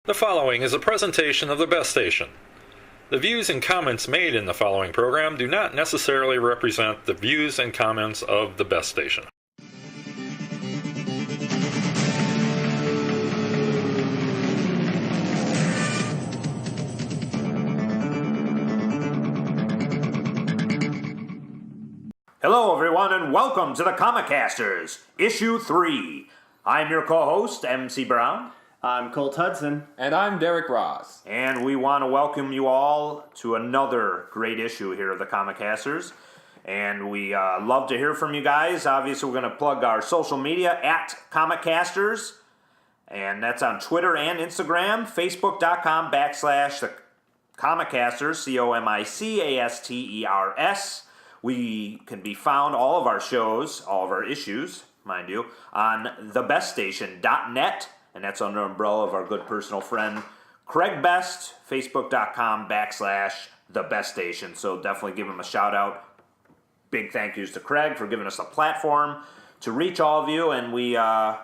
The following is a presentation of the Best Station. The views and comments made in the following program do not necessarily represent the views and comments of the Best Station. Hello, everyone, and welcome to the Comicasters, Issue 3. I'm your co-host, MC Brown. I'm Colt Hudson. And I'm Derek Ross. And we want to welcome you all to another great issue here of the Comicasters. And we love to hear from you guys. Obviously, we're going to plug our social media at Comicasters. And that's on Twitter and Instagram, Facebook.com/the Comicasters, Comicasters. We can be found, all of our shows, all of our issues, mind you, on thebeststation.net. And that's under the umbrella of our good personal friend, Craig Best, Facebook.com/thebeststation. So definitely give him a shout out. Big thank yous to Craig for giving us a platform to reach all of you. And we're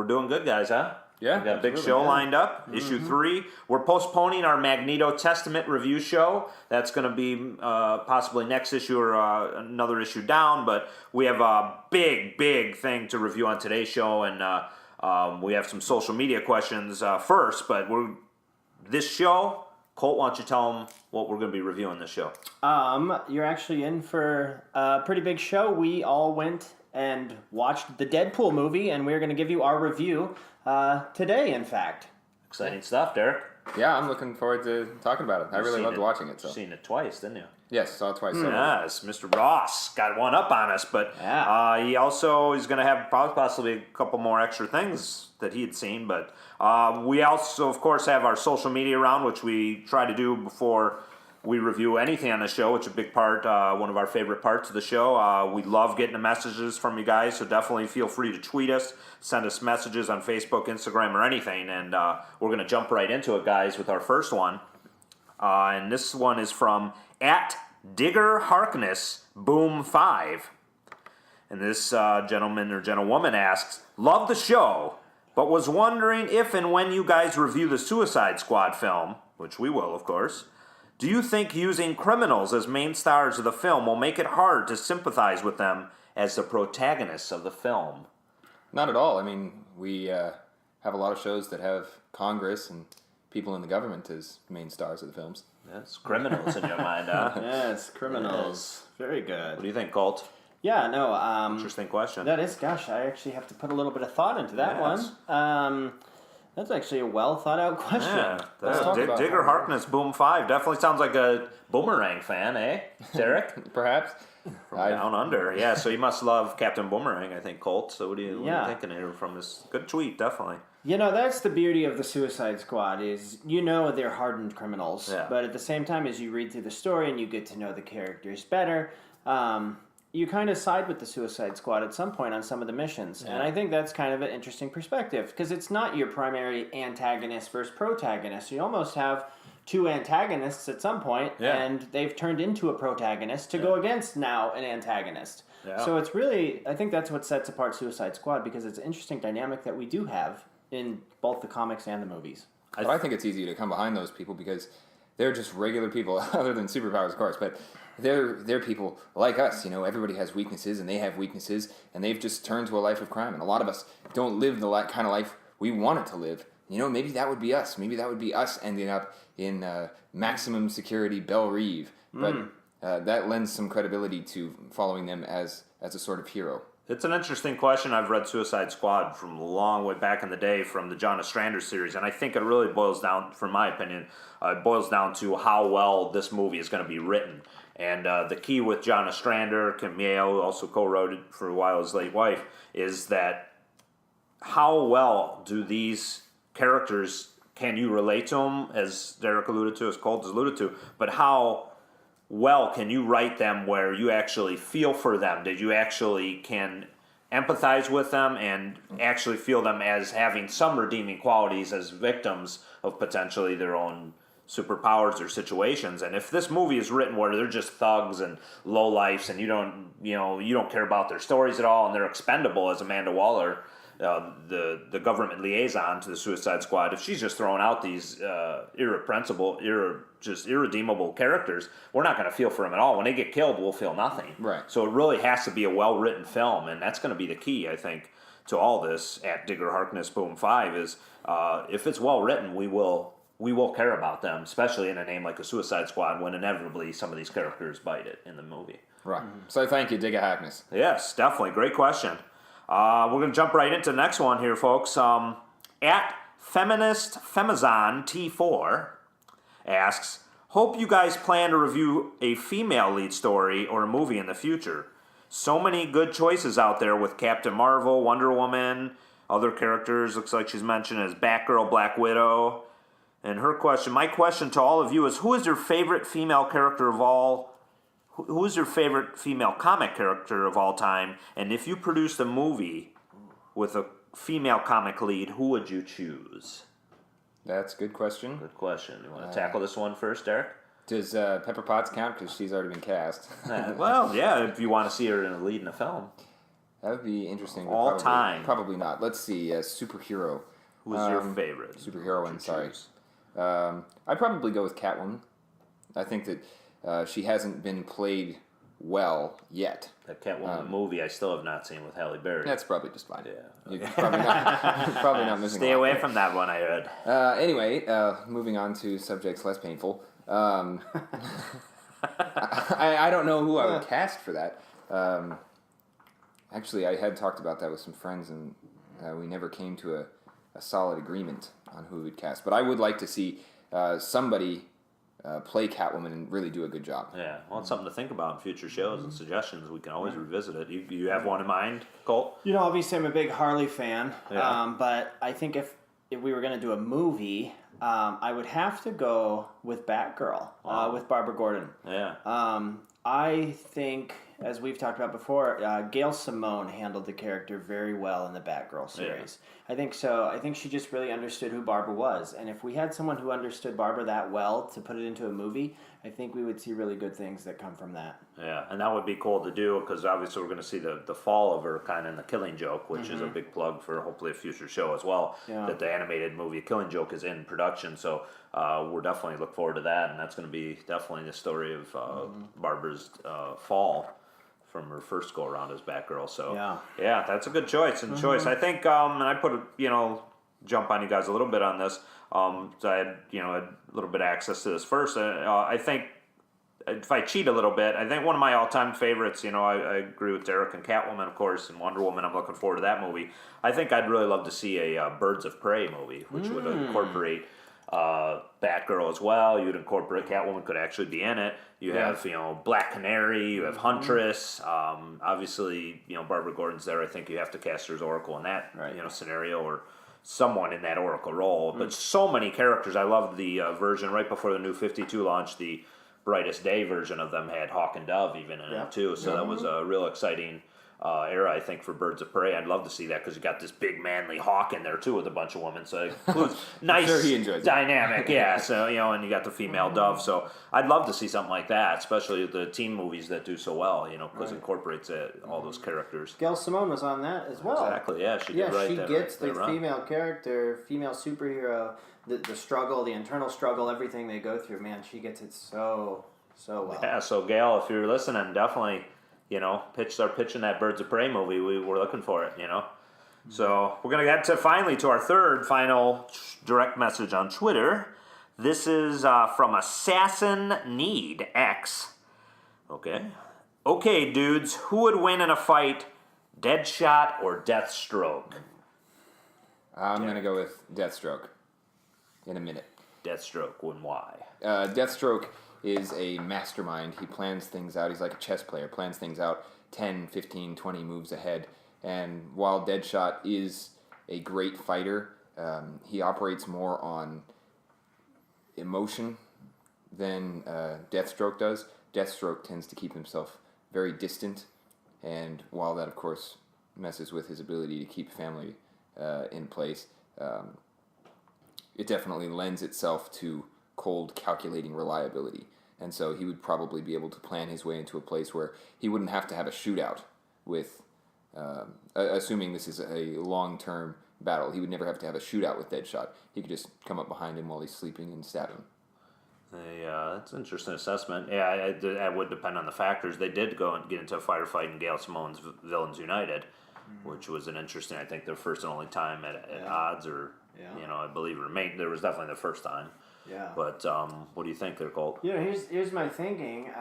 doing good, guys, huh? Yeah. We got a big show lined up, Issue 3. We're postponing our Magneto Testament review show. That's going to be possibly next issue or another issue down. But we have a big thing to review on today's show. And we have some social media questions first, but this show, Colt, why don't you tell them what we're going to be reviewing this show? You're actually in for a pretty big show. We all went and watched the Deadpool movie, and we're going to give you our review today, in fact. Exciting stuff, Derek. Yeah, I'm looking forward to talking about it. I really loved watching it. So. You've seen it twice, didn't you? Yes, saw it twice. So. Yes, Mr. Ross got one up on us, but he also is going to have possibly a couple more extra things that he had seen. But we also, of course, have our social media round, which we try to do before we review anything on the show, which is a big part, one of our favorite parts of the show. We love getting the messages from you guys, so definitely feel free to tweet us, send us messages on Facebook, Instagram, or anything. And we're going to jump right into it, guys, with our first one. And this one is from @DiggerHarknessBoom5. And this gentleman or gentlewoman asks, love the show, but was wondering if and when you guys review the Suicide Squad film, which we will, of course, do you think using criminals as main stars of the film will make it hard to sympathize with them as the protagonists of the film? Not at all. I mean, we have a lot of shows that have Congress and people in the government as main stars of the films. Yes, criminals in your mind, huh? Yes, criminals. Yes. Very good. What do you think, Colt? Yeah, no. Interesting question. That is, gosh, I actually have to put a little bit of thought into that one. That's actually a well thought out question. Yeah, Digger Harkness Boom 5 definitely sounds like a Boomerang fan, eh, Derek? Perhaps. From down under. Yeah, so you must love Captain Boomerang, I think, Colt. So what are you thinking here from this good tweet, definitely? You know, that's the beauty of the Suicide Squad is, they're hardened criminals. Yeah. But at the same time, as you read through the story and you get to know the characters better, you kind of side with the Suicide Squad at some point on some of the missions. Yeah. And I think that's kind of an interesting perspective, because it's not your primary antagonist versus protagonist. You almost have two antagonists at some point, and they've turned into a protagonist to go against now an antagonist. Yeah. So it's really, I think that's what sets apart Suicide Squad, because it's an interesting dynamic that we do have in both the comics and the movies. But I think it's easy to come behind those people because they're just regular people, other than superpowers, of course, but they're people like us. Everybody has weaknesses, and they have weaknesses, and they've just turned to a life of crime. And a lot of us don't live the kind of life we wanted to live. Maybe that would be us. Maybe that would be us ending up in maximum security Belle Reve. But that lends some credibility to following them as a sort of hero. It's an interesting question. I've read Suicide Squad from a long way back in the day from the John Ostrander series, and I think it really boils down, from my opinion, it boils down to how well this movie is going to be written. And the key with John Ostrander, Kim Yale, also co-wrote it for a while, his late wife, is that how well do these characters, can you relate to them, as Derek alluded to, as Colt has alluded to, but how well can you write them where you actually feel for them? Did you actually can empathize with them and actually feel them as having some redeeming qualities as victims of potentially their own superpowers or situations? And if this movie is written where they're just thugs and lowlifes and you don't care about their stories at all and they're expendable, as Amanda Waller the government liaison to the Suicide Squad, if she's just throwing out these irredeemable characters, we're not going to feel for them at all. When they get killed, we'll feel nothing. Right. So it really has to be a well-written film, and that's going to be the key, I think, to all this. At Digger Harkness Boom 5 is if it's well-written, we will care about them, especially in a name like the Suicide Squad, when inevitably some of these characters bite it in the movie. Right. So thank you, Digger Harkness. Yes, definitely. Great question. We're going to jump right into the next one here, folks. At Feminist Femazon T4 asks, hope you guys plan to review a female lead story or a movie in the future. So many good choices out there with Captain Marvel, Wonder Woman, other characters. Looks like she's mentioned as Batgirl, Black Widow. And my question to all of you is, who is your favorite female character of all? Who is your favorite female comic character of all time? And if you produced a movie with a female comic lead, who would you choose? That's a good question. Good question. You want to tackle this one first, Derek? Does Pepper Potts count? Because she's already been cast. Well, yeah, if you want to see her in a lead in a film. That would be interesting. All time. Probably not. Let's see. Superhero. Who's your favorite? Superheroine, sorry. I'd probably go with Catwoman. I think that she hasn't been played well yet. That Catwoman movie I still have not seen with Halle Berry. That's probably just fine. Yeah. You're probably not missing Stay away from that one, I heard. Anyway, moving on to subjects less painful. I don't know who I would cast for that. Actually, I had talked about that with some friends, and we never came to a solid agreement on who we would cast. But I would like to see somebody play Catwoman and really do a good job. Yeah, well, it's something to think about in future shows and suggestions. We can always revisit it. You have one in mind, Colt? You know, obviously I'm a big Harley fan, Yeah. but I think if we were going to do a movie, I would have to go with Batgirl, with Barbara Gordon. Yeah. I think, as we've talked about before, Gail Simone handled the character very well in the Batgirl series. Yeah. I think so. I think she just really understood who Barbara was. And if we had someone who understood Barbara that well to put it into a movie, I think we would see really good things that come from that. Yeah, and that would be cool to do because obviously we're going to see the fall of her kind of in the Killing Joke, which is a big plug for hopefully a future show as well. Yeah. That the animated movie Killing Joke is in production, so we're definitely look forward to that, and that's going to be definitely the story of Barbara's fall from her first go around as Batgirl. So yeah, that's a good choice choice. I think, and I put jump on you guys a little bit on this. So I had a little bit of access to this first. I think if I cheat a little bit, I think one of my all-time favorites. I agree with Derek and Catwoman, of course, and Wonder Woman. I'm looking forward to that movie. I think I'd really love to see a Birds of Prey movie, which would incorporate Batgirl as well. You'd incorporate Catwoman, could actually be in it. You have Black Canary. You have Huntress. Obviously, Barbara Gordon's there. I think you have to cast her as Oracle in that scenario, or someone in that Oracle role. But so many characters. I loved the version right before the New 52 launched. The Brightest Day version of them had Hawk and Dove even in it too. So that was a real exciting era, I think, for Birds of Prey. I'd love to see that because you got this big manly Hawk in there too with a bunch of women. So it includes nice sure he enjoys dynamic. Yeah. So and you got the female Dove. So I'd love to see something like that, especially the teen movies that do so well. Because it incorporates all those characters. Gail Simone was on that as well. Exactly. Yeah. She gets the female character, female superhero. The struggle, the internal struggle, everything they go through, man, she gets it so well. Yeah, so Gail, if you're listening, definitely, start pitching that Birds of Prey movie. We're looking for it, So we're going to get finally to our third final direct message on Twitter. This is from Assassin Need X. Okay, dudes, who would win in a fight, Deadshot or Deathstroke? I'm going to go with Deathstroke. In a minute. Deathstroke, and why? Deathstroke is a mastermind. He plans things out. He's like a chess player, plans things out 10, 15, 20 moves ahead. And while Deadshot is a great fighter, he operates more on emotion than Deathstroke does. Deathstroke tends to keep himself very distant, and while that, of course, messes with his ability to keep family in place, it definitely lends itself to cold, calculating reliability. And so he would probably be able to plan his way into a place where he wouldn't have to have a shootout with assuming this is a long-term battle, he would never have to have a shootout with Deadshot. He could just come up behind him while he's sleeping and stab him. That's an interesting assessment. Yeah, it would depend on the factors. They did go and get into a firefight in Gail Simone's Villains United, which was an interesting, I think, their first and only time at odds, or, I believe there was definitely the first time. Yeah. But what do you think there, Colt? Here's my thinking.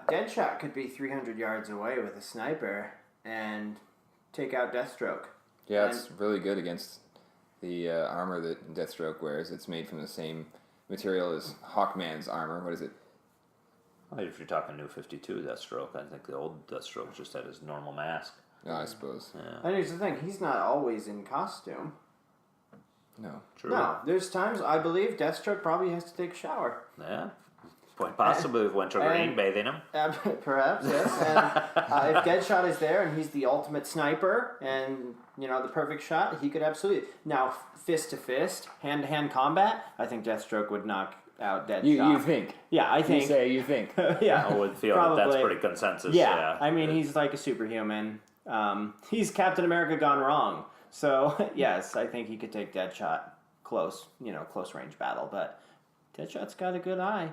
Deadshot could be 300 yards away with a sniper and take out Deathstroke. Yeah, it's really good against the armor that Deathstroke wears. It's made from the same material as Hawkman's armor. What is it? Well, if you're talking New 52 Deathstroke, I think the old Deathstroke just had his normal mask. No, I suppose. Yeah. And here's the thing, he's not always in costume. No. True. No, there's times I believe Deathstroke probably has to take a shower. Yeah. Quite possibly with Wintergreen bathing him. Perhaps, yes. And if Deadshot is there and he's the ultimate sniper and, the perfect shot, he could absolutely. Now, fist to fist, hand to hand combat, I think Deathstroke would knock out Deadshot. You think? Yeah, I think. You think. Yeah. I would feel probably. that's pretty consensus. Yeah. I mean, he's like a superhuman. He's Captain America gone wrong. So, yes, I think he could take Deadshot close range battle. But Deadshot's got a good eye.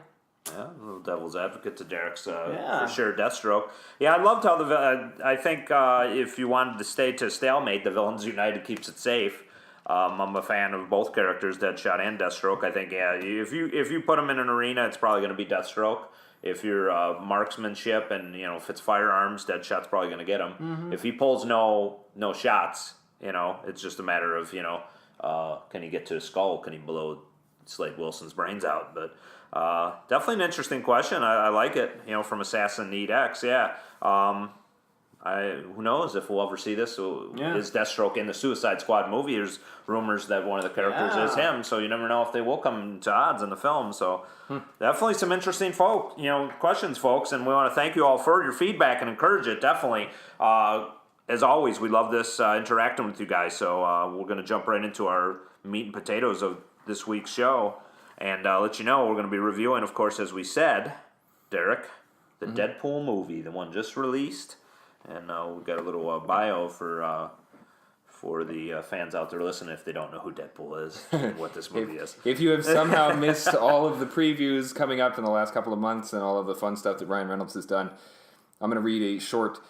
Yeah, a little devil's advocate to Derek's for sure Deathstroke. Yeah, I loved how I think if you wanted to stay to stalemate, the Villains United keeps it safe. I'm a fan of both characters, Deadshot and Deathstroke. I think if you put them in an arena, it's probably going to be Deathstroke. If you're marksmanship and if it's firearms, Deadshot's probably going to get him. Mm-hmm. If he pulls no shots, it's just a matter of can he get to his skull? Can he blow Slade Wilson's brains out? But definitely an interesting question. I like it. From Assassin Need X. Yeah. Who knows if we'll ever see this? Is Deathstroke in the Suicide Squad movie? There's rumors that one of the characters is him, so you never know if they will come to odds in the film. So definitely some interesting questions, folks, and we want to thank you all for your feedback and encourage it. Definitely. As always, we love this interacting with you guys. So we're going to jump right into our meat and potatoes of this week's show, and let you know we're going to be reviewing, of course, as we said, Derek, the Deadpool movie, the one just released. And we've got a little bio for the fans out there listening if they don't know who Deadpool is and what this movie is. If you have somehow missed all of the previews coming up in the last couple of months and all of the fun stuff that Ryan Reynolds has done, I'm going to read a short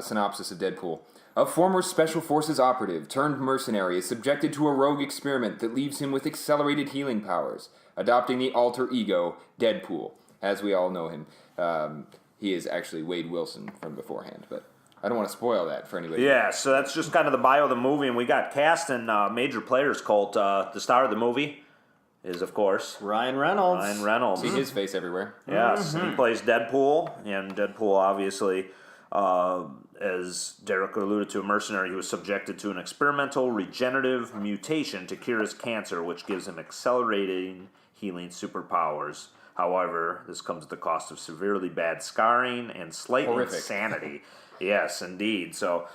synopsis of Deadpool. A former Special Forces operative turned mercenary is subjected to a rogue experiment that leaves him with accelerated healing powers, adopting the alter ego, Deadpool. As we all know him, he is actually Wade Wilson from beforehand, but I don't want to spoil that for anybody. Yeah, so that's just kind of the bio of the movie, and we got cast in major players, Colt. The star of the movie is, of course, Ryan Reynolds. See his face everywhere. Yes, he plays Deadpool, and Deadpool, obviously, as Derek alluded to, a mercenary who was subjected to an experimental regenerative mutation to cure his cancer, which gives him accelerating healing superpowers. However, this comes at the cost of severely bad scarring and slight insanity. Yes, indeed. So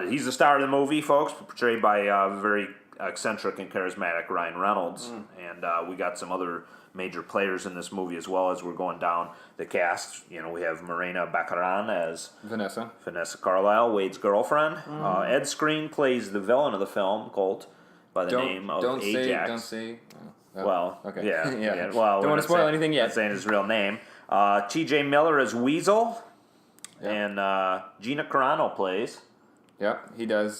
he's the star of the movie, folks, portrayed by very eccentric and charismatic Ryan Reynolds. And we got some other major players in this movie as well as we're going down the cast. We have Morena Baccarin as Vanessa Carlyle, Wade's girlfriend. Ed Skrein plays the villain of the film, Colt, by the name of Ajax. Don't say. Well, okay. Yeah. Well, don't want to spoil anything yet. Not saying his real name. T.J. Miller as Weasel, and Gina Carano plays. Yep, he does.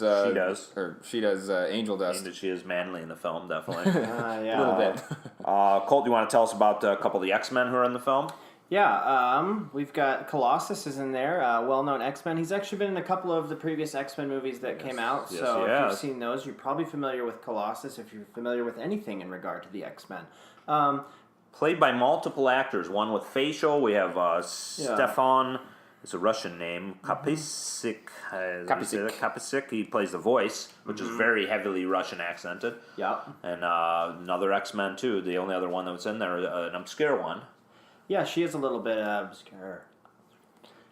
She does Angel Dust. She is manly in the film, definitely. Yeah. A little bit. Colt, do you want to tell us about a couple of the X-Men who are in the film? Yeah, we've got Colossus is in there, well-known X-Men. He's actually been in a couple of the previous X-Men movies that came out, so if you've seen those, you're probably familiar with Colossus if you're familiar with anything in regard to the X-Men. Played by multiple actors, one with facial. We have Stefan, it's a Russian name, Kapitsik. He plays the voice, which is very heavily Russian accented. Yeah. And another X-Men, too. The only other one that was in there, an obscure one. Yeah, she is a little bit obscure.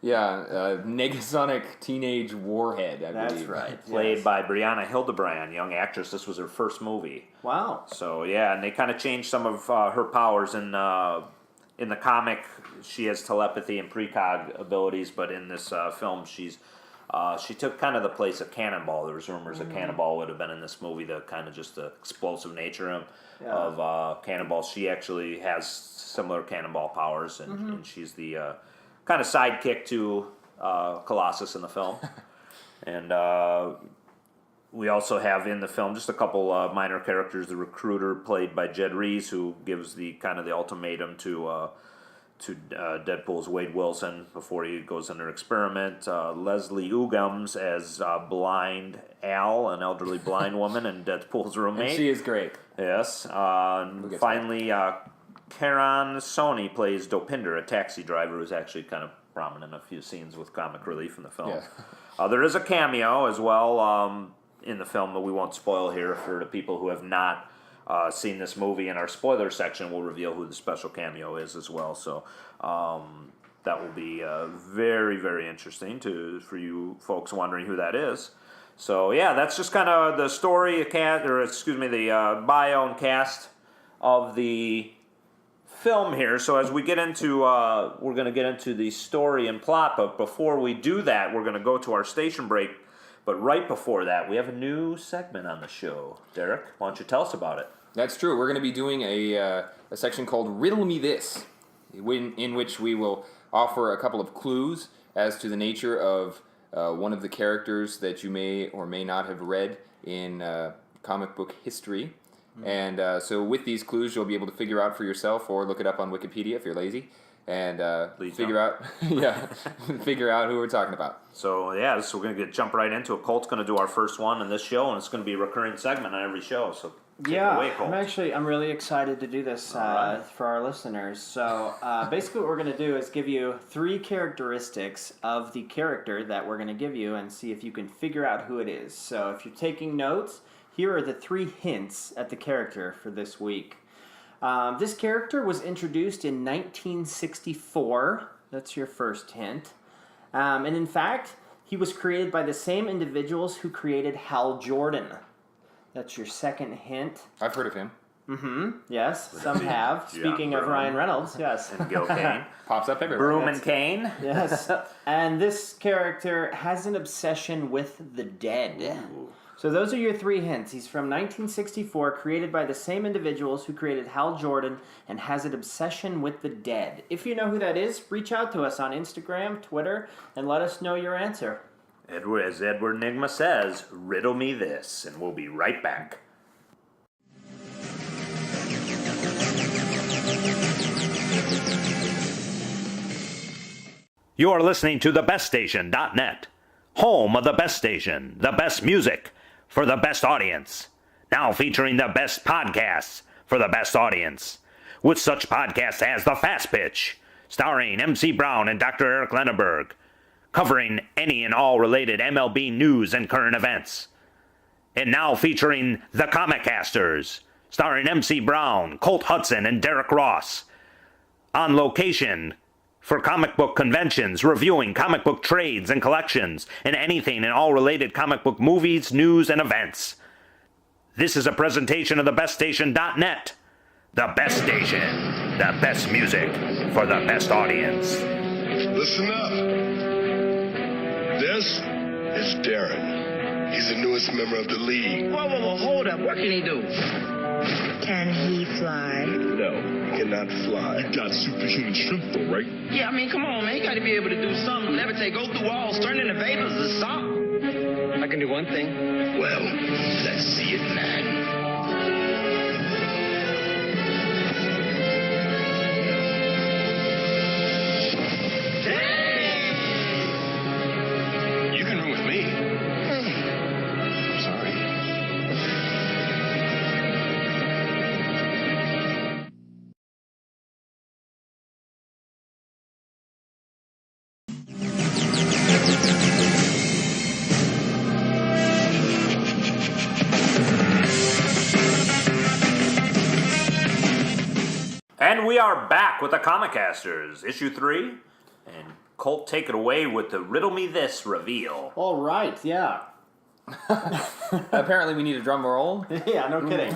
Yeah, Negasonic teenage warhead, I believe. That's right. Played by Brianna Hildebrand, young actress. This was her first movie. Wow. So, yeah, and they kind of changed some of her powers in the comic. She has telepathy and precog abilities, but in this film, she's She took kind of the place of Cannonball. There was rumors that Cannonball would have been in this movie, the kind of just the explosive nature of Cannonball. She actually has similar Cannonball powers, and she's the kind of sidekick to Colossus in the film. And we also have in the film just a couple minor characters. The recruiter, played by Jed Rees, who gives the kind of the ultimatum to Deadpool's Wade Wilson before he goes under experiment. Leslie Uggams as blind Al, an elderly blind woman, and Deadpool's roommate. And she is great. Yes. Finally, Karan Soni plays Dopinder, a taxi driver who's actually kind of prominent in a few scenes with comic relief in the film. Yeah. There is a cameo as well in the film that we won't spoil here for the people who have not seen this movie. In our spoiler section, we'll reveal who the special cameo is as well. So that will be very, very interesting for you folks wondering who that is. So yeah, that's just kind of the story, the bio and cast of the film here. So as we get into, we're going to get into the story and plot. But before we do that, we're going to go to our station break. But right before that, we have a new segment on the show. Derek, why don't you tell us about it? That's true. We're going to be doing a section called Riddle Me This, in which we will offer a couple of clues as to the nature of one of the characters that you may or may not have read in comic book history. Mm-hmm. And so with these clues, you'll be able to figure out for yourself or look it up on Wikipedia if you're lazy. And figure out who we're talking about. So yeah, so we're gonna jump right into it. Colt's gonna do our first one in this show, and it's gonna be a recurring segment on every show. So take it away, Colt. I'm really excited to do this for our listeners. So basically, what we're gonna do is give you 3 characteristics of the character that we're gonna give you, and see if you can figure out who it is. So if you're taking notes, here are the 3 hints at the character for this week. This character was introduced in 1964. That's your first hint. And in fact, he was created by the same individuals who created Hal Jordan. That's your second hint. I've heard of him. Mm-hmm. Yes, some have. Speaking of Ryan Reynolds, yes. And Gil Kane. Pops up everywhere. Broom and Kane. Yes. And this character has an obsession with the dead. Ooh. So those are your 3 hints. He's from 1964, created by the same individuals who created Hal Jordan, and has an obsession with the dead. If you know who that is, reach out to us on Instagram, Twitter, and let us know your answer. As Edward Nigma says, riddle me this, and we'll be right back. You're listening to thebeststation.net, home of the best station, the best music, for the best audience. Now featuring the best podcasts for the best audience. With such podcasts as The Fast Pitch, starring MC Brown and Dr. Eric Lenneberg, covering any and all related MLB news and current events. And now featuring The Comicasters, starring MC Brown, Colt Hudson, and Derek Ross. On location for comic book conventions, reviewing comic book trades and collections, and anything and all related comic book movies, news, and events. This is a presentation of thebeststation.net. The best station, the best music, for the best audience. Listen up. This is Darren. He's the newest member of the league. Whoa, hold up. What can he do? Can he fly? No, he cannot fly. You got superhuman strength, though, right? Yeah, I mean, come on, man. You got to be able to do something. Levitate, go through walls, turn into vapors or something. I can do one thing. Well, let's see it, man. You can run with me. Sorry. And we are back with the Comicasters, issue 3. And Colt, take it away with the Riddle Me This reveal. All right, yeah. Apparently we need a drum roll. Yeah, no kidding.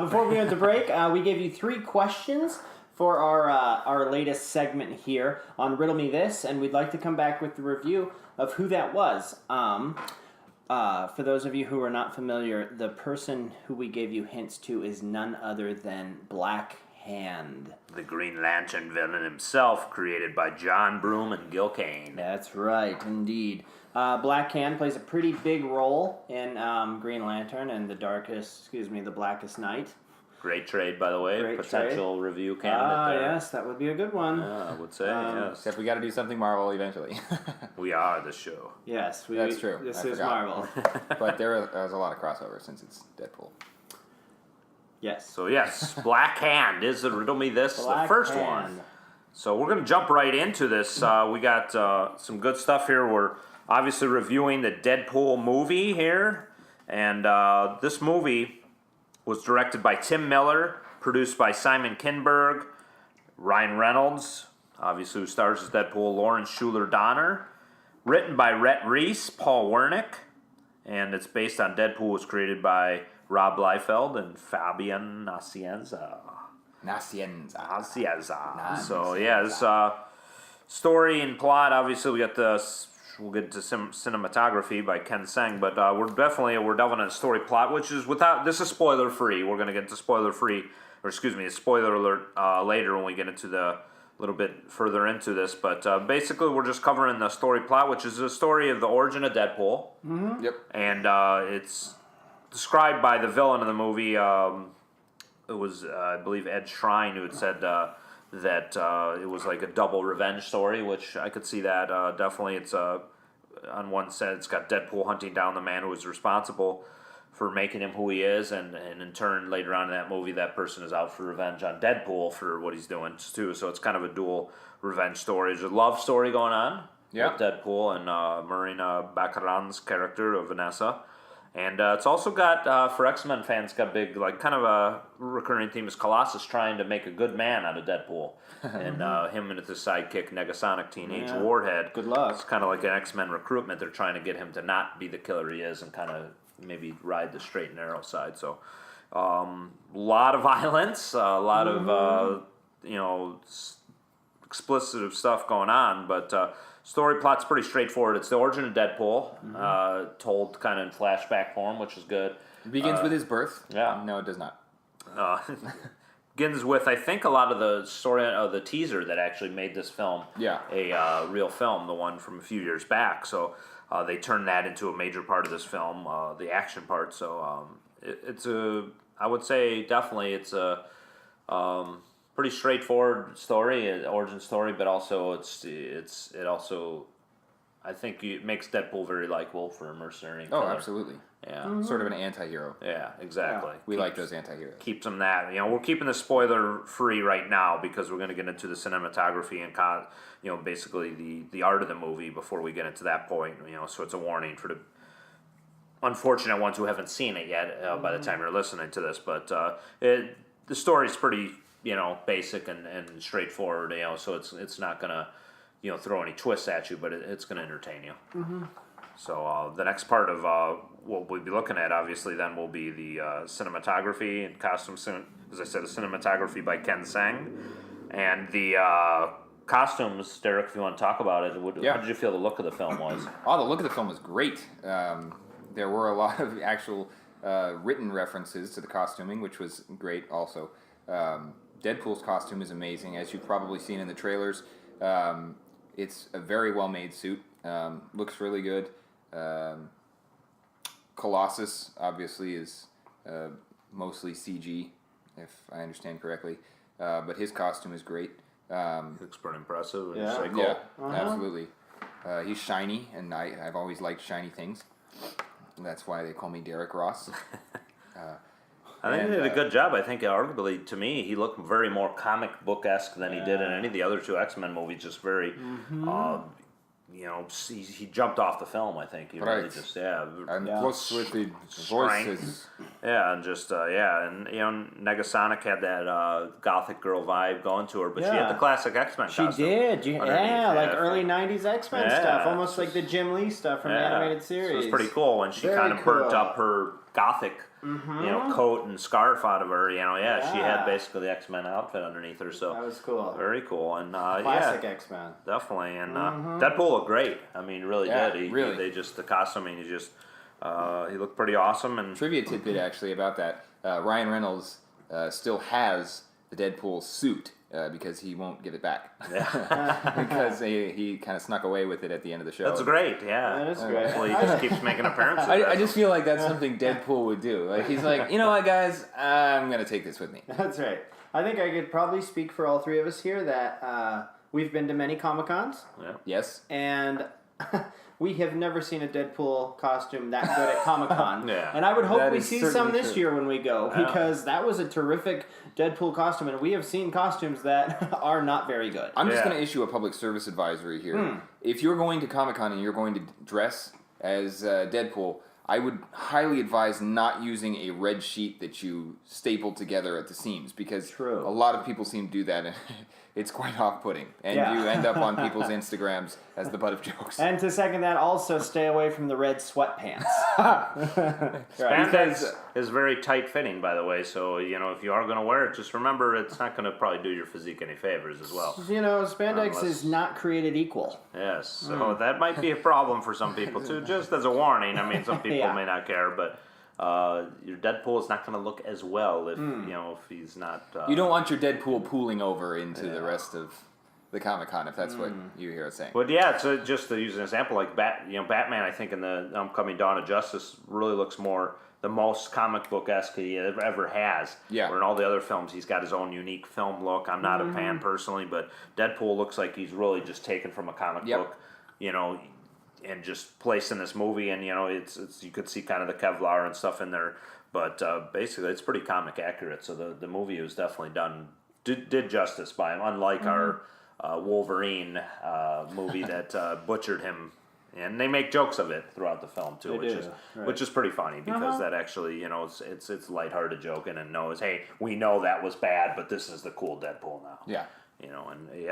Before we went to break, we gave you 3 questions for our latest segment here on Riddle Me This, and we'd like to come back with the review of who that was. For those of you who are not familiar, the person who we gave you hints to is none other than Black Hand. The Green Lantern villain himself, created by John Broome and Gil Kane. That's right, indeed. Black Hand plays a pretty big role in Green Lantern and the Blackest Night. Great trade, by the way. Great Potential review candidate there. Yes, that would be a good one. Yeah, I would say, yes. Except we got to do something Marvel eventually. We are the show. Yes, that's true. This I is forgot. Marvel. But there's a lot of crossover since it's Deadpool. Yes. So, yes, Black Hand is the Riddle Me This, the first one. So we're going to jump right into this. We got some good stuff here. We're obviously reviewing the Deadpool movie here. And this movie was directed by Tim Miller, produced by Simon Kinberg, Ryan Reynolds, obviously who stars as Deadpool, Lawrence Schuler Donner, written by Rhett Reese, Paul Wernick, and it's based on Deadpool. Was created by Rob Liefeld and Fabian Nicieza. So yeah, this story and plot. Obviously, we'll get to cinematography by Ken Seng, but we're delving into story plot, which is this is spoiler free. We're going to get to spoiler alert later when we get into the little bit further into this. But basically, we're just covering the story plot, which is the story of the origin of Deadpool. Mm-hmm. Yep. And it's described by the villain of the movie. It was, I believe, Ed Shrine who had said that it was like a double revenge story, which I could see that. Definitely, it's on one side, it's got Deadpool hunting down the man who was responsible for making him who he is, and in turn, later on in that movie, that person is out for revenge on Deadpool for what he's doing too. So it's kind of a dual revenge story. There's a love story going on with Deadpool and Marina Baccaran's character of Vanessa. And it's also got, for X-Men fans, got big, like, kind of a recurring theme is Colossus trying to make a good man out of Deadpool. And him and his sidekick, Negasonic Teenage Warhead. Good luck. It's kind of like an X-Men recruitment. They're trying to get him to not be the killer he is and kind of maybe ride the straight and narrow side. So, a lot of violence, a lot of, explicit stuff going on, but story plot's pretty straightforward. It's the origin of Deadpool, told kind of in flashback form, which is good. It begins with his birth. Yeah. No, it does not. Begins with, I think, a lot of the story of the teaser that actually made this film a real film, the one from a few years back. So they turned that into a major part of this film, the action part. So I would say definitely it's a pretty straightforward story, origin story, but also it also, I think it makes Deadpool very likable for a mercenary. Oh, killer. absolutely. Yeah. Sort of an anti-hero. Yeah, exactly. We like those anti-heroes. Keeps them that. We're keeping the spoiler free right now because we're going to get into the cinematography and basically the art of the movie before we get into that point. So it's a warning for the unfortunate ones who haven't seen it yet by the time you're listening to this. But the story's pretty basic and straightforward. So it's not gonna throw any twists at you, but it's gonna entertain you. Mm-hmm. So the next part of what we'll be looking at, obviously, then will be the cinematography and costume. As I said, the cinematography by Ken Seng, and the costumes. Derek, if you want to talk about it, how did you feel the look of the film was? Oh, the look of the film was great. There were a lot of actual written references to the costuming, which was great also. Deadpool's costume is amazing, as you've probably seen in the trailers. It's a very well-made suit. Looks really good. Colossus, obviously, is mostly CG, if I understand correctly. But his costume is great. Looks pretty impressive. Yeah, absolutely. He's shiny, and I've always liked shiny things. And that's why they call me Derek Ross. I think he did a good job. I think, arguably, to me, he looked very more comic book-esque than he did in any of the other two X-Men movies. Just very, he jumped off the film, I think. He really just, And plus with the voices. Yeah, and just, and, Negasonic had that gothic girl vibe going to her, but she had the classic X-Men costume. She did, like early 90s X-Men stuff, almost like the Jim Lee stuff from the animated series. So it was pretty cool when she kind of burnt up her gothic coat and scarf out of her. She had basically the X-Men outfit underneath her. So that was cool. Very cool. And classic X-Men. Definitely. And Deadpool looked great. I mean, really did. The costuming, he looked pretty awesome. And trivia tidbit actually about that: Ryan Reynolds still has the Deadpool suit. Because he won't give it back. Because he kind of snuck away with it at the end of the show. That's great, yeah. That is great. Well, he just keeps making appearances. I just feel like that's something Deadpool would do. Like, he's like, you know what, guys? I'm going to take this with me. That's right. I think I could probably speak for all three of us here that we've been to many Comic-Cons. Yeah. Yes. And we have never seen a Deadpool costume that good at Comic-Con. Yeah. And I would hope That we is see some certainly this true. year when we go, because that was a terrific Deadpool costume, and we have seen costumes that are not very good. I'm just going to issue a public service advisory here. If you're going to Comic-Con and you're going to dress as Deadpool, I would highly advise not using a red sheet that you staple together at the seams, because a lot of people seem to do that, and it's quite off-putting. And you end up on people's Instagrams as the butt of jokes. And to second that, also stay away from the red sweatpants. Spandex is very tight-fitting, by the way, so, if you are going to wear it, just remember it's not going to probably do your physique any favors as well. Spandex is not created equal. Yes, so that might be a problem for some people, too, just as a warning. I mean, some people may not care, but your Deadpool is not going to look as well if he's not. You don't want your Deadpool pooling over into the rest of the Comic-Con, if that's what you hear us saying. But so just to use an example, like Batman, I think in the upcoming Dawn of Justice really looks more the most comic book-esque he ever has. Yeah. Where in all the other films, he's got his own unique film look. I'm not a fan personally, but Deadpool looks like he's really just taken from a comic book, and just placed in this movie. And it's you could see kind of the Kevlar and stuff in there, but basically it's pretty comic accurate. So the movie was definitely did justice by him, unlike our Wolverine movie that butchered him. And they make jokes of it throughout the film too, which is pretty funny because that actually, it's lighthearted joking and knows, hey, we know that was bad, but this is the cool Deadpool now. Yeah.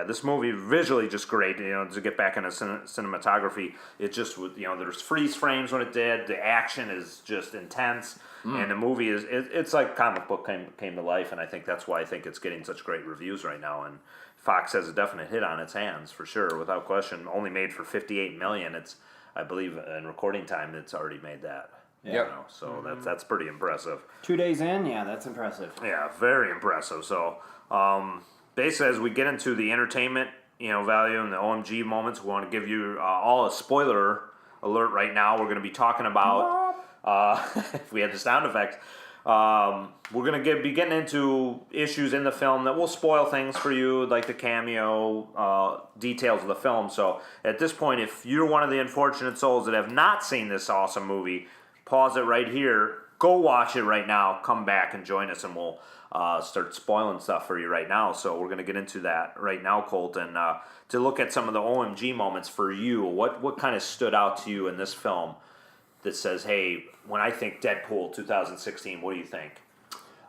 This movie visually just great. To get back into cinematography, it just there's freeze frames when it did. The action is just intense, and the movie it's like comic book came to life, and I think that's why I think it's getting such great reviews right now. And Fox has a definite hit on its hands for sure, without question. Only made for $58 million. It's, I believe, in recording time, it's already made that. So that's pretty impressive. 2 days in, that's impressive. Yeah, very impressive. So. Basically, as we get into the entertainment, value and the OMG moments, we want to give you all a spoiler alert right now. We're going to be talking about, if we had the sound effects, we're going to be getting into issues in the film that will spoil things for you, like the cameo details of the film. So at this point, if you're one of the unfortunate souls that have not seen this awesome movie, pause it right here. Go watch it right now. Come back and join us, and we'll start spoiling stuff for you right now. So we're going to get into that right now, Colt, and to look at some of the OMG moments for you. What kind of stood out to you in this film that says, hey, when I think Deadpool 2016, what do you think?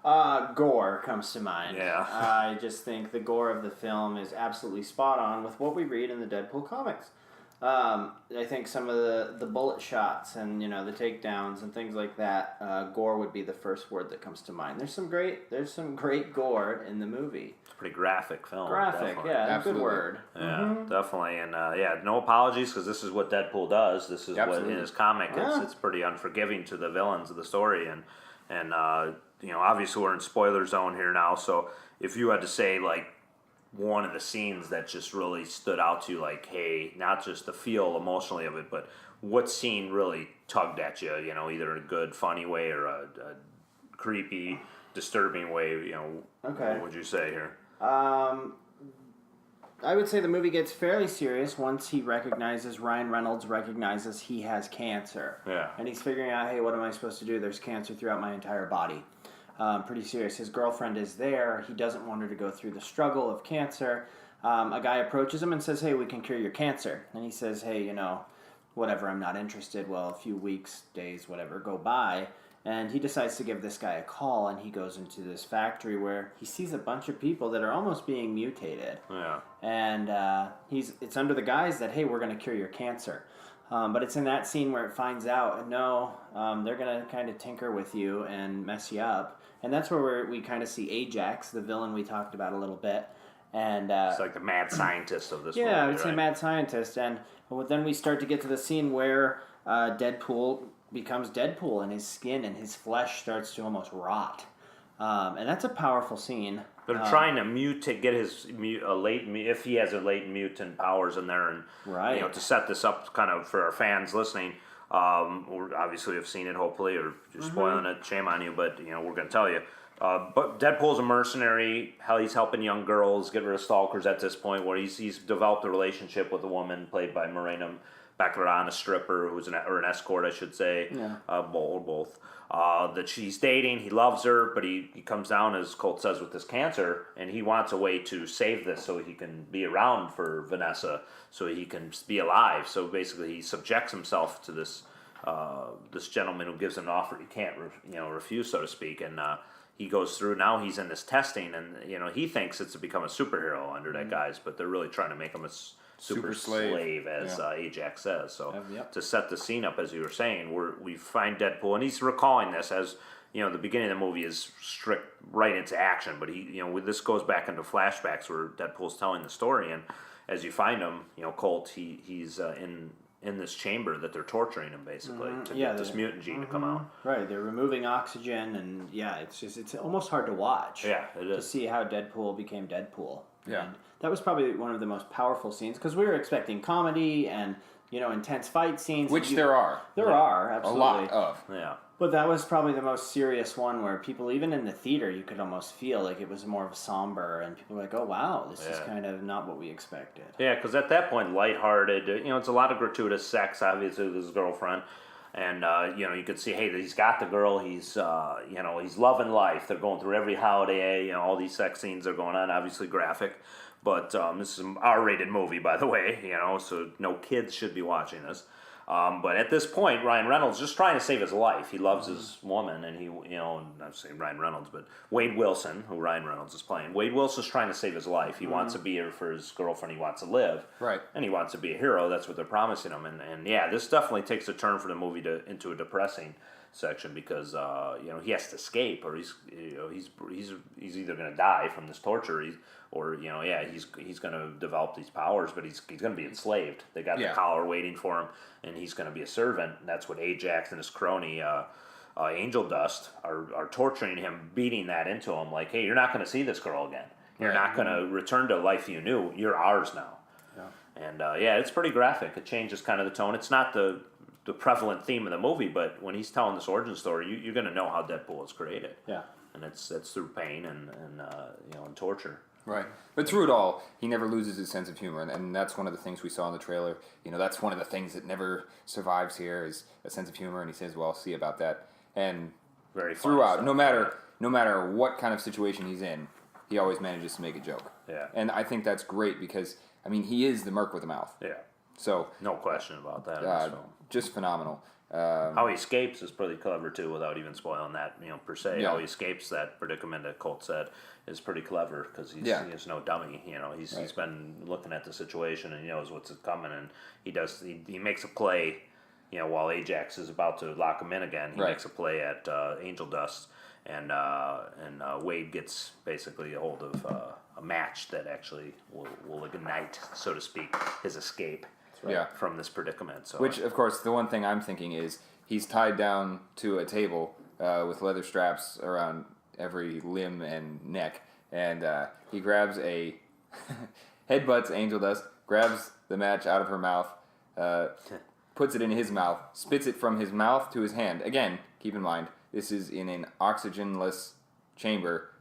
Gore comes to mind. Yeah. I just think the gore of the film is absolutely spot on with what we read in the Deadpool comics. I think some of the bullet shots and the takedowns and things like that, gore would be the first word that comes to mind. There's some great gore in the movie. It's a pretty graphic film. Graphic, definitely. Good word. Yeah, definitely, and no apologies because this is what Deadpool does. This is what in his comic. It's pretty unforgiving to the villains of the story, and obviously we're in spoiler zone here now. So if you had to say like one of the scenes that just really stood out to you, like, hey, not just the feel emotionally of it, but what scene really tugged at you, either in a good, funny way or a creepy, disturbing way, what would you say here? I would say the movie gets fairly serious once Ryan Reynolds recognizes he has cancer. Yeah. And he's figuring out, hey, what am I supposed to do? There's cancer throughout my entire body. Pretty serious. His girlfriend is there. He doesn't want her to go through the struggle of cancer. A guy approaches him and says, hey, we can cure your cancer. And he says, hey, whatever, I'm not interested. Well, a few weeks, days, whatever, go by. And he decides to give this guy a call, and he goes into this factory where he sees a bunch of people that are almost being mutated. Yeah. And it's under the guise that, hey, we're going to cure your cancer. But it's in that scene where it finds out, no, they're going to kind of tinker with you and mess you up. And that's where we kind of see Ajax, the villain we talked about a little bit. And it's like the mad scientist of this movie. Yeah, it's a mad scientist. And then we start to get to the scene where Deadpool becomes Deadpool, and his skin and his flesh starts to almost rot. And that's a powerful scene. They're trying to mutate, get his if he has a latent mutant powers in there, and to set this up kind of for our fans listening. We obviously have seen it, hopefully, or you're spoiling it. Shame on you, but we're going to tell you. But Deadpool's a mercenary. Hell, he's helping young girls get rid of stalkers at this point, where he's developed a relationship with a woman played by Morena Baccarat, a stripper or an escort, I should say, both. That she's dating. He loves her, but he comes down, as Colt says, with this cancer, and he wants a way to save this so he can be around for Vanessa, so he can be alive. So basically, he subjects himself to this gentleman who gives him an offer he can't refuse, so to speak, and he goes through. Now he's in this testing, and he thinks it's to become a superhero under that guise, but they're really trying to make him a super slave, as Ajax says. So to set the scene up, as you were saying, we find Deadpool, and he's recalling this as the beginning of the movie is strict right into action, but this goes back into flashbacks where Deadpool's telling the story, and as you find him, Colt, he's in this chamber that they're torturing him basically to get this mutant gene to come out. Right, they're removing oxygen, and it's almost hard to watch. Yeah, it is. To see how Deadpool became Deadpool. Yeah. And that was probably one of the most powerful scenes, because we were expecting comedy and intense fight scenes. Which there are. There are, absolutely. A lot of. Yeah. But that was probably the most serious one, where people, even in the theater, you could almost feel like it was more of a somber, and people were like, oh, wow, this is kind of not what we expected. Yeah, because at that point, lighthearted, it's a lot of gratuitous sex, obviously, with his girlfriend. And, you could see, hey, he's got the girl, he's loving life. They're going through every holiday, all these sex scenes are going on, obviously graphic. But this is an R-rated movie, by the way, so no kids should be watching this. But at this point, Ryan Reynolds is just trying to save his life. He loves his woman, and I'm saying Ryan Reynolds, but Wade Wilson, who Ryan Reynolds is playing, Wade Wilson's trying to save his life. He wants to be here for his girlfriend. He wants to live. Right. And he wants to be a hero. That's what they're promising him. And this definitely takes a turn for the movie into a depressing section, because he has to escape, or he's either going to die from this torture, he's going to develop these powers, but he's going to be enslaved. They got the collar waiting for him, and he's going to be a servant. And that's what Ajax and his crony Angel Dust are torturing him, beating that into him, like, hey, you're not going to see this girl again. You're not going to return to life you knew. You're ours now. Yeah. And it's pretty graphic. It changes kind of the tone. It's not the prevalent theme of the movie, but when he's telling this origin story, you're going to know how Deadpool was created. Yeah. And it's through pain and torture. Right. But through it all, he never loses his sense of humor, and that's one of the things we saw in the trailer. That's one of the things that never survives here, is a sense of humor, and he says, well, I'll see about that. And very throughout, no matter what kind of situation he's in, he always manages to make a joke. Yeah. And I think that's great, because, he is the merc with a mouth. Yeah. So no question about that in this film. Just phenomenal. How he escapes is pretty clever too, without even spoiling that, per se. Yeah. How he escapes that predicament that Colt said is pretty clever, because he's no dummy. He's been looking at the situation, and he knows what's coming, and he makes a play. While Ajax is about to lock him in again, he makes a play at Angel Dust, and Wade gets basically a hold of a match that actually will ignite, so to speak, his escape. From this predicament. So which, of course, the one thing I'm thinking is he's tied down to a table with leather straps around every limb and neck, and he grabs headbutts Angel Dust, grabs the match out of her mouth, puts it in his mouth, spits it from his mouth to his hand. Again, keep in mind, this is in an oxygenless chamber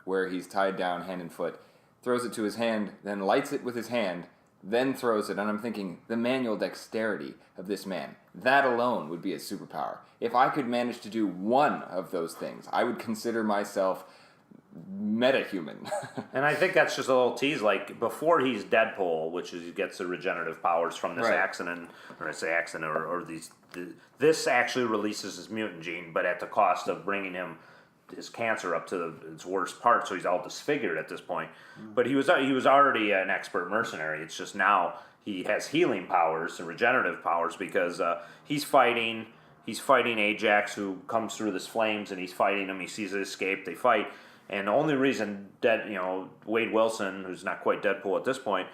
where he's tied down hand and foot, throws it to his hand, then lights it with his hand, then throws it, and I'm thinking, the manual dexterity of this man, that alone would be a superpower. If I could manage to do one of those things, I would consider myself metahuman. And I think that's just a little tease, like, before he's Deadpool, which is he gets the regenerative powers from this accident, or this actually releases his mutant gene, but at the cost of bringing his cancer up to its worst part, so he's all disfigured at this point. But he was already an expert mercenary. It's just now he has healing powers and regenerative powers because he's fighting Ajax, who comes through this flames, and he's fighting him. He sees it escape. They fight, and the only reason Wade Wilson, who's not quite Deadpool at this point,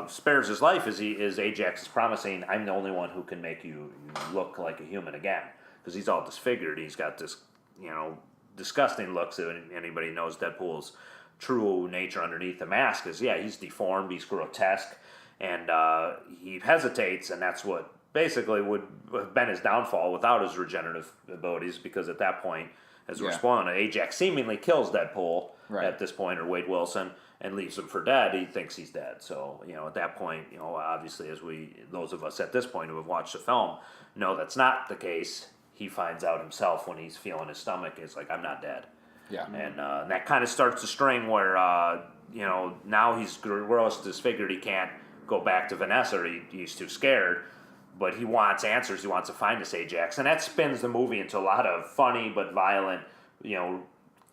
spares his life is Ajax is promising, I'm the only one who can make you look like a human again, because he's all disfigured. He's got this disgusting looks. Anybody knows Deadpool's true nature underneath the mask is he's deformed, he's grotesque, and he hesitates, and that's what basically would have been his downfall without his regenerative abilities, because at that point, as we're spoiling it, Ajax seemingly kills Deadpool at this point, or Wade Wilson, and leaves him for dead. He thinks he's dead. So, at that point, obviously, those of us at this point who have watched the film know that's not the case. He finds out himself when he's feeling his stomach. It's like, I'm not dead. Yeah. And that kind of starts the string where, now he's gross disfigured. He can't go back to Vanessa. He's too scared. But he wants answers. He wants to find this Ajax. And that spins the movie into a lot of funny but violent,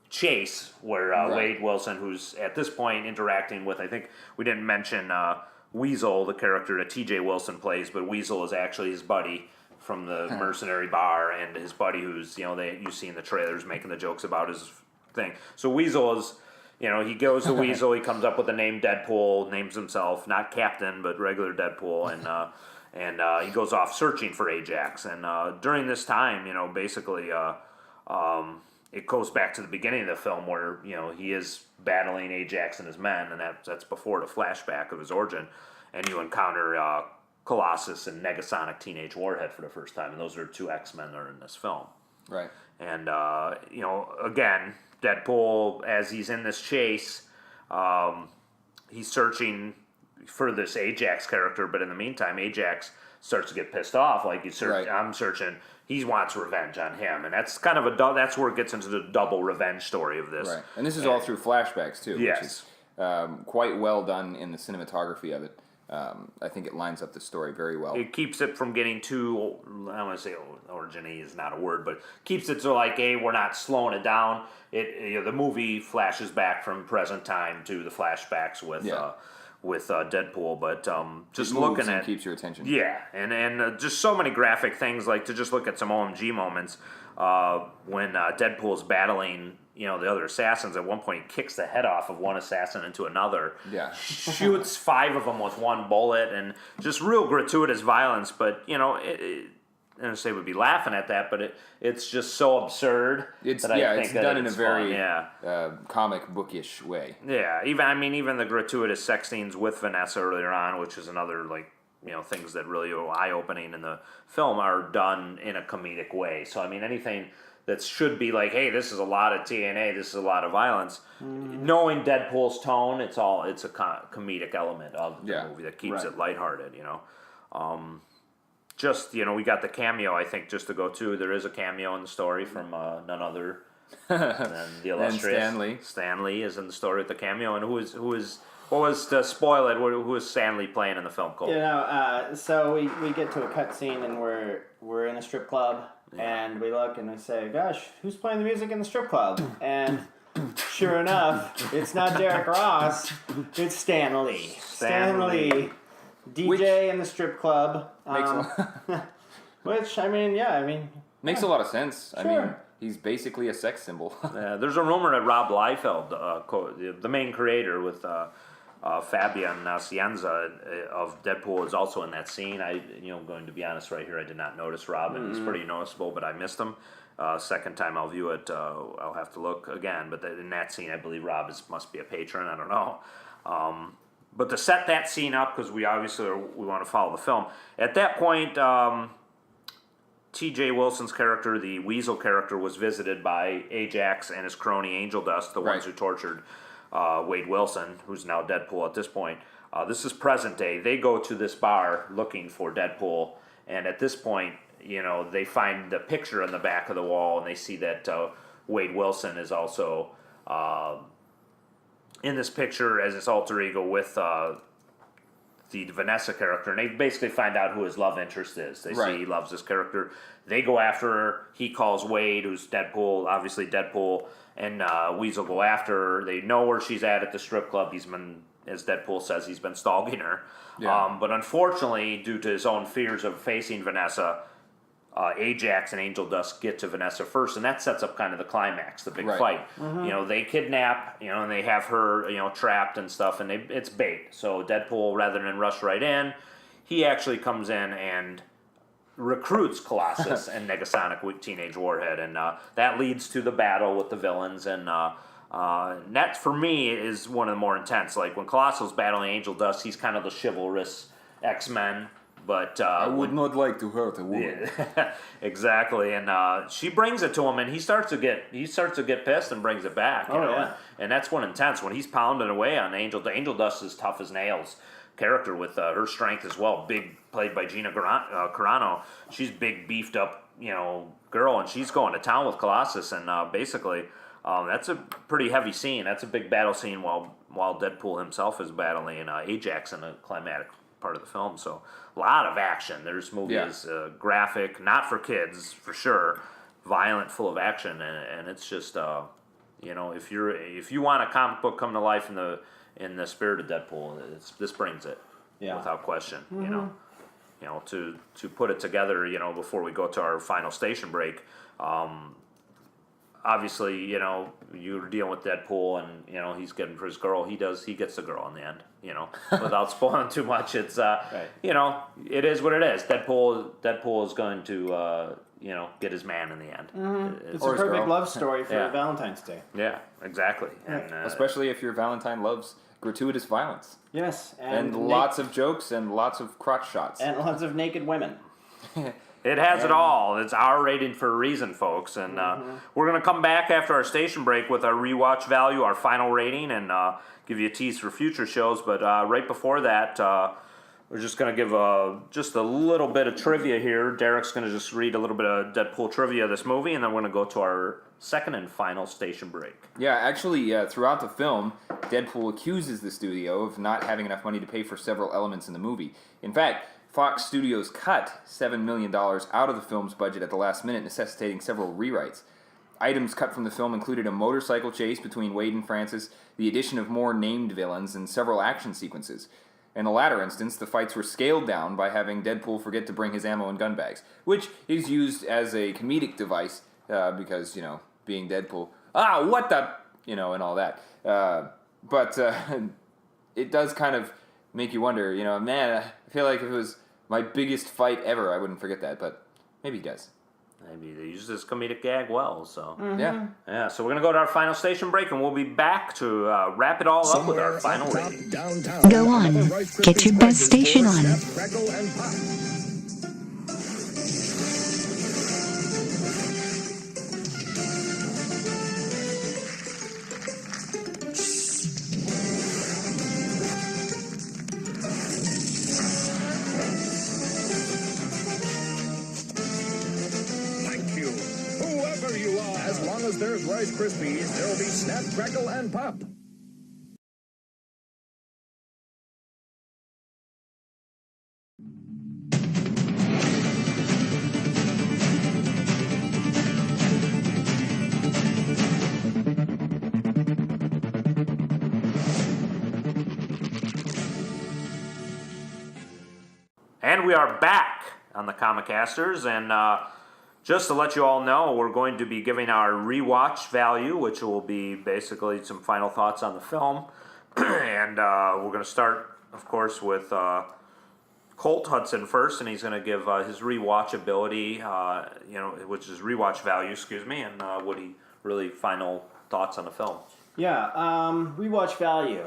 chase where Wade Wilson, who's at this point interacting with, I think we didn't mention Weasel, the character that T.J. Wilson plays, but Weasel is actually his buddy from the mercenary bar, and his buddy who's, you see in the trailers making the jokes about his thing. So Weasel is, he goes to Weasel, he comes up with the name Deadpool, names himself, not Captain, but regular Deadpool, and he goes off searching for Ajax. And during this time, basically, it goes back to the beginning of the film where, he is battling Ajax and his men, and that's before the flashback of his origin. And you encounter Colossus and Negasonic Teenage Warhead for the first time, and those are two X-Men that are in this film. Right. And, again, Deadpool, as he's in this chase, he's searching for this Ajax character, but in the meantime, Ajax starts to get pissed off. Like, I'm searching. He wants revenge on him, and that's kind of that's where it gets into the double revenge story of this. Right, and this is all through flashbacks too, yes. Which is quite well done in the cinematography of it. I think it lines up the story very well. It keeps it from getting too, I want to say origin-y is not a word, but keeps it to like, hey, we're not slowing it down. The movie flashes back from present time to the flashbacks with Deadpool, but just looking at keeps your attention. Yeah, and just so many graphic things, like to just look at some OMG moments when Deadpool's battling, the other assassins. At one point, he kicks the head off of one assassin into another. Yeah, shoots 5 of them with one bullet, and just real gratuitous violence. But I don't say we'd be laughing at that, but it's just so absurd. It's it's done in a very comic bookish way. Yeah, even the gratuitous sex scenes with Vanessa earlier on, which is another things that really are eye opening in the film, are done in a comedic way. So anything that should be like, hey, this is a lot of TNA, this is a lot of violence. Knowing Deadpool's tone, it's a comedic element of the movie that keeps it lighthearted. We got the cameo, I think, just to go to. There is a cameo in the story from none other than the illustrious Stan Lee is in the story with the cameo. And who is what was, to spoil it, who is Stan Lee playing in the film, Cole? So we get to a cutscene and we're in a strip club, and we look and we say, gosh, who's playing the music in the strip club? And sure enough, it's not Derek Ross, it's Stan Lee. Stan Lee. DJ in the strip club. Makes a lot of sense. Sure. He's basically a sex symbol. There's a rumor that Rob Liefeld, the main creator with Fabian Nicieza of Deadpool, is also in that scene. Going to be honest right here, I did not notice Rob, and he's pretty noticeable, but I missed him. Second time I'll view it, I'll have to look again. But in that scene, I believe Rob must be a patron. I don't know. But to set that scene up, because we obviously we want to follow the film, at that point, T.J. Wilson's character, the Weasel character, was visited by Ajax and his crony Angel Dust, the ones who tortured Wade Wilson, who's now Deadpool at this point. This is present day. They go to this bar looking for Deadpool, and at this point, they find the picture on the back of the wall, and they see that Wade Wilson is also in this picture as his alter ego with the Vanessa character, and they basically find out who his love interest is. They see he loves this character. They go after her. He calls Wade, who's Deadpool, obviously Deadpool, and Weasel go after her. They know where she's at the strip club. He's been as Deadpool says, he's been stalking her. Yeah. But unfortunately, due to his own fears of facing Vanessa, Ajax and Angel Dust get to Vanessa first, and that sets up kind of the climax, the big fight. They kidnap, and they have her, trapped and stuff, and it's bait. So Deadpool, rather than rush right in, he actually comes in and recruits Colossus and Negasonic Teenage Warhead, and that leads to the battle with the villains, and that, for me, is one of the more intense. Like, when Colossus battling Angel Dust, he's kind of the chivalrous X-Men, but... I would not like to hurt a woman. Yeah, exactly, and she brings it to him, and he starts to get pissed and brings it back. And that's one intense, when he's pounding away on Angel. Angel Dust is tough as nails character with her strength as well. Big, played by Gina Carano. She's big, beefed up, girl, and she's going to town with Colossus, and basically, that's a pretty heavy scene. That's a big battle scene while Deadpool himself is battling Ajax in the climatic part of the film. So a lot of action. This movie is graphic, not for kids for sure, violent, full of action, and it's just if you want a comic book come to life in the spirit of Deadpool, this brings it without question. To put it together, before we go to our final station break. Obviously, you're dealing with Deadpool, and he's getting for his girl. He gets the girl in the end. Without spoiling too much, it's right. It is what it is. Deadpool is going to get his man in the end. It's a perfect love story for Valentine's Day. Yeah, exactly. And especially if your Valentine loves gratuitous violence. Yes, and lots of jokes and lots of crotch shots and lots of naked women. It has it all. It's R-rated for a reason, folks. And we're going to come back after our station break with our rewatch value, our final rating, and give you a tease for future shows. But right before that, we're just going to give just a little bit of trivia here. Derek's going to just read a little bit of Deadpool trivia of this movie, and then we're going to go to our second and final station break. Yeah, actually, throughout the film, Deadpool accuses the studio of not having enough money to pay for several elements in the movie. In fact, Fox Studios cut $7 million out of the film's budget at the last minute, necessitating several rewrites. Items cut from the film included a motorcycle chase between Wade and Francis, the addition of more named villains, and several action sequences. In the latter instance, the fights were scaled down by having Deadpool forget to bring his ammo and gun bags, which is used as a comedic device because, being Deadpool, what the, and all that. But it does kind of make you wonder, man, I feel like if it was my biggest fight ever, I wouldn't forget that, but maybe he does. Maybe they use this comedic gag well, so. Yeah, so we're going to go to our final station break, and we'll be back to wrap it all up with our final rating. Go on, get your best station on. Crackle and pop. As long as there's Rice Krispies, there'll be Snap, Crackle, and Pop. And we are back on the Comicasters, and just to let you all know, we're going to be giving our rewatch value, which will be basically some final thoughts on the film. And we're going to start, of course, with Colt Hudson first, and he's going to give his rewatchability, which is rewatch value, and Woody, really final thoughts on the film. Yeah, rewatch value.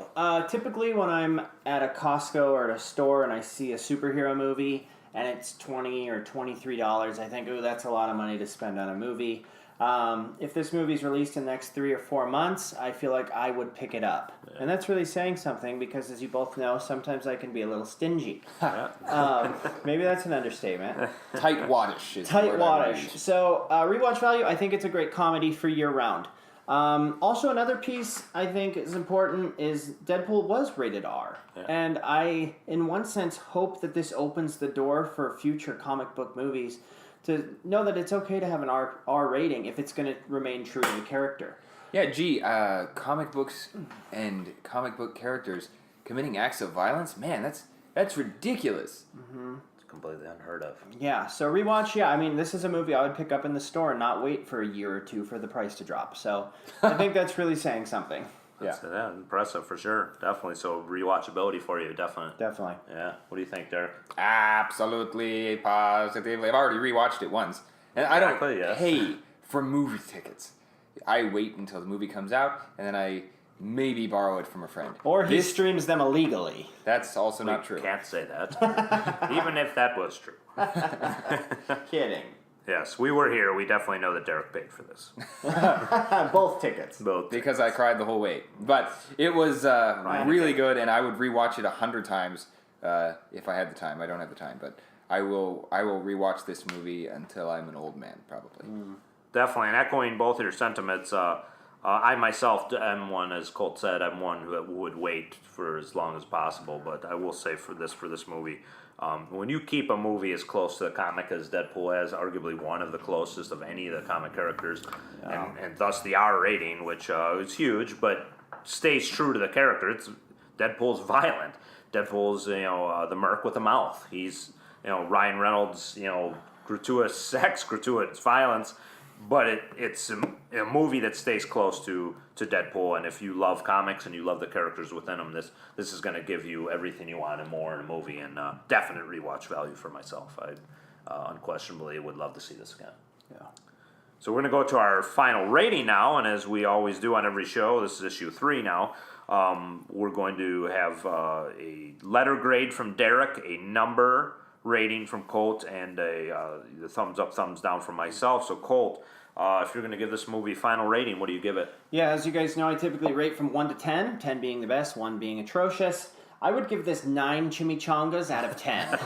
Typically when I'm at a Costco or at a store and I see a superhero movie and it's $20 or $23, I think, ooh, that's a lot of money to spend on a movie. If this movie's released in the next 3 or 4 months, I feel like I would pick it up. Yeah. And that's really saying something because, as you both know, sometimes I can be a little stingy. Maybe that's an understatement. Tight wattish. Tight wattish. So, rewatch value, I think it's a great comedy for year-round. Also, another piece I think is important is Deadpool was rated R. Yeah. And I, in one sense, hope that this opens the door for future comic book movies to know that it's okay to have an R rating if it's going to remain true to the character. Yeah, comic books and comic book characters committing acts of violence. Man, that's ridiculous. It's completely unheard of. Yeah, so rewatch, yeah, I mean, this is a movie I would pick up in the store and not wait for a year or two for the price to drop. So I think that's really saying something. Yeah, impressive for sure. Definitely. So rewatchability for you, definitely. Definitely. Yeah. What do you think, Derek? Absolutely, positively. I've already rewatched it once. And I don't pay for movie tickets. I wait until the movie comes out, and then I maybe borrow it from a friend. Or he streams them illegally. That's also not true. Can't say that. Even if that was true. Kidding. Yes, we were here. We definitely know that Derek paid for this. Both tickets. Because I cried the whole way. But it was really good, and I would rewatch it 100 times if I had the time. I don't have the time, but I will rewatch this movie until I'm an old man, probably. Definitely, and echoing both of your sentiments, I myself am one, as Colt said, I'm one who would wait for as long as possible, but I will say for this movie, when you keep a movie as close to the comic as Deadpool has, arguably one of the closest of any of the comic characters, and thus the R rating, which is huge, but stays true to the character. Deadpool's violent. Deadpool's, the merc with a mouth. He's, Ryan Reynolds, gratuitous sex, gratuitous violence, but it's a movie that stays close to Deadpool, and if you love comics and you love the characters within them, this is going to give you everything you want and more in a movie, and definite rewatch value for myself. I unquestionably would love to see this again. Yeah. So we're going to go to our final rating now, and as we always do on every show, this is issue 3 now, we're going to have a letter grade from Derek, a number rating from Colt, and the thumbs up, thumbs down from myself. So Colt, if you're going to give this movie a final rating, what do you give it? Yeah, as you guys know, I typically rate from 1 to 10, 10 being the best, 1 being atrocious. I would give this 9 chimichangas out of 10.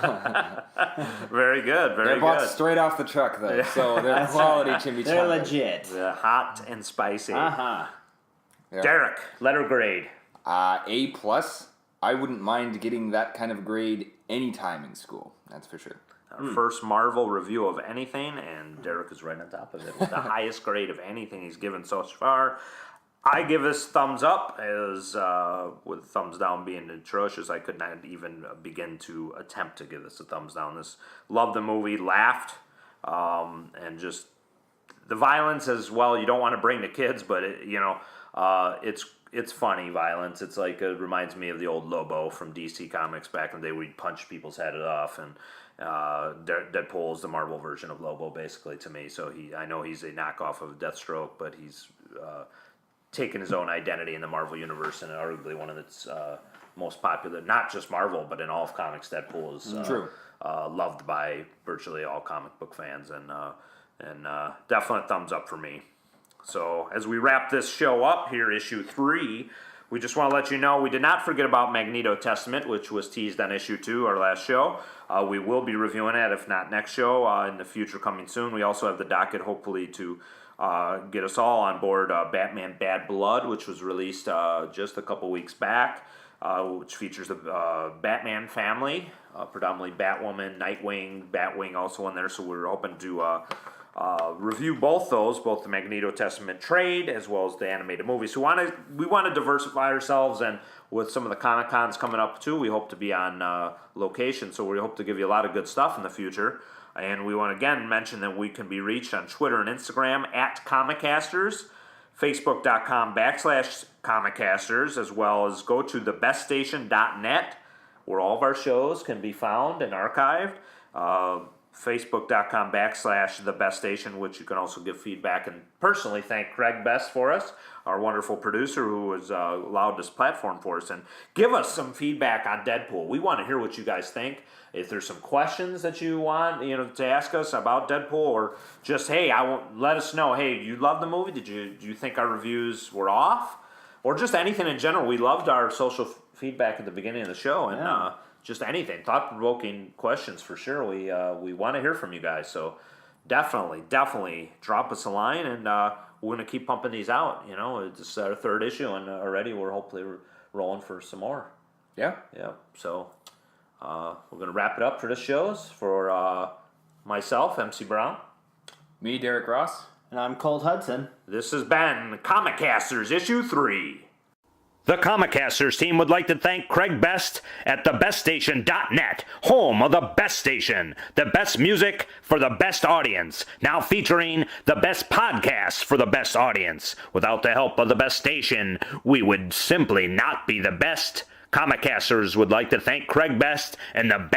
Very good, very They're bought good. straight off the truck, though, so they're quality chimichangas. They're legit. They're hot and spicy. Uh-huh. Yeah. Derek, letter grade. A+. I wouldn't mind getting that kind of grade anytime in school. That's for sure. Our first Marvel review of anything, and Derek is right on top of it with the highest grade of anything he's given so far. I give this thumbs up, as with thumbs down being atrocious, I could not even begin to attempt to give this a thumbs down. Loved the movie, laughed, and just the violence as well. You don't want to bring the kids, but it's funny violence. It's like it reminds me of the old Lobo from DC Comics back in the day, where he'd punch people's head off, and Deadpool is the Marvel version of Lobo, basically, to me. So I know he's a knockoff of Deathstroke, but he's taken his own identity in the Marvel universe, and arguably one of its most popular, not just Marvel, but in all of comics. Deadpool is loved by virtually all comic book fans, and definite thumbs up for me. So as we wrap this show up here, issue 3, we just want to let you know we did not forget about Magneto Testament, which was teased on issue 2, our last show. We will be reviewing it, if not next show, in the future coming soon. We also have the docket, hopefully, to get us all on board Batman Bad Blood, which was released just a couple weeks back, which features the Batman family, predominantly Batwoman, Nightwing, Batwing also in there. So we're hoping to review both the Magneto Testament trade as well as the animated movie. So we want to diversify ourselves, and with some of the Comic Cons coming up too, we hope to be on location. So we hope to give you a lot of good stuff in the future. And we want to again mention that we can be reached on Twitter and Instagram at Comicasters, Facebook.com/Comicasters, as well as go to thebeststation.net, where all of our shows can be found and archived. Facebook.com/thebeststation, which you can also give feedback, and personally thank Craig Best for us, our wonderful producer who has allowed this platform for us, and give us some feedback on Deadpool. We want to hear what you guys think. If there's some questions that you want to ask us about Deadpool, or just, hey, let us know, hey, you loved the movie? Do you think our reviews were off? Or just anything in general. We loved our social feedback at the beginning of the show, and just anything, thought-provoking questions for sure. We want to hear from you guys, so definitely drop us a line, and we're going to keep pumping these out. This is our 3rd issue, and already we're hopefully rolling for some more. Yeah. So we're going to wrap it up for this shows. For myself, MC Brown. Me, Derek Ross. And I'm Colt Hudson. This has been Comicasters issue 3. The Comicasters team would like to thank Craig Best at thebeststation.net, home of the best station, the best music for the best audience, now featuring the best podcasts for the best audience. Without the help of the best station, we would simply not be the best. Comicasters would like to thank Craig Best and the best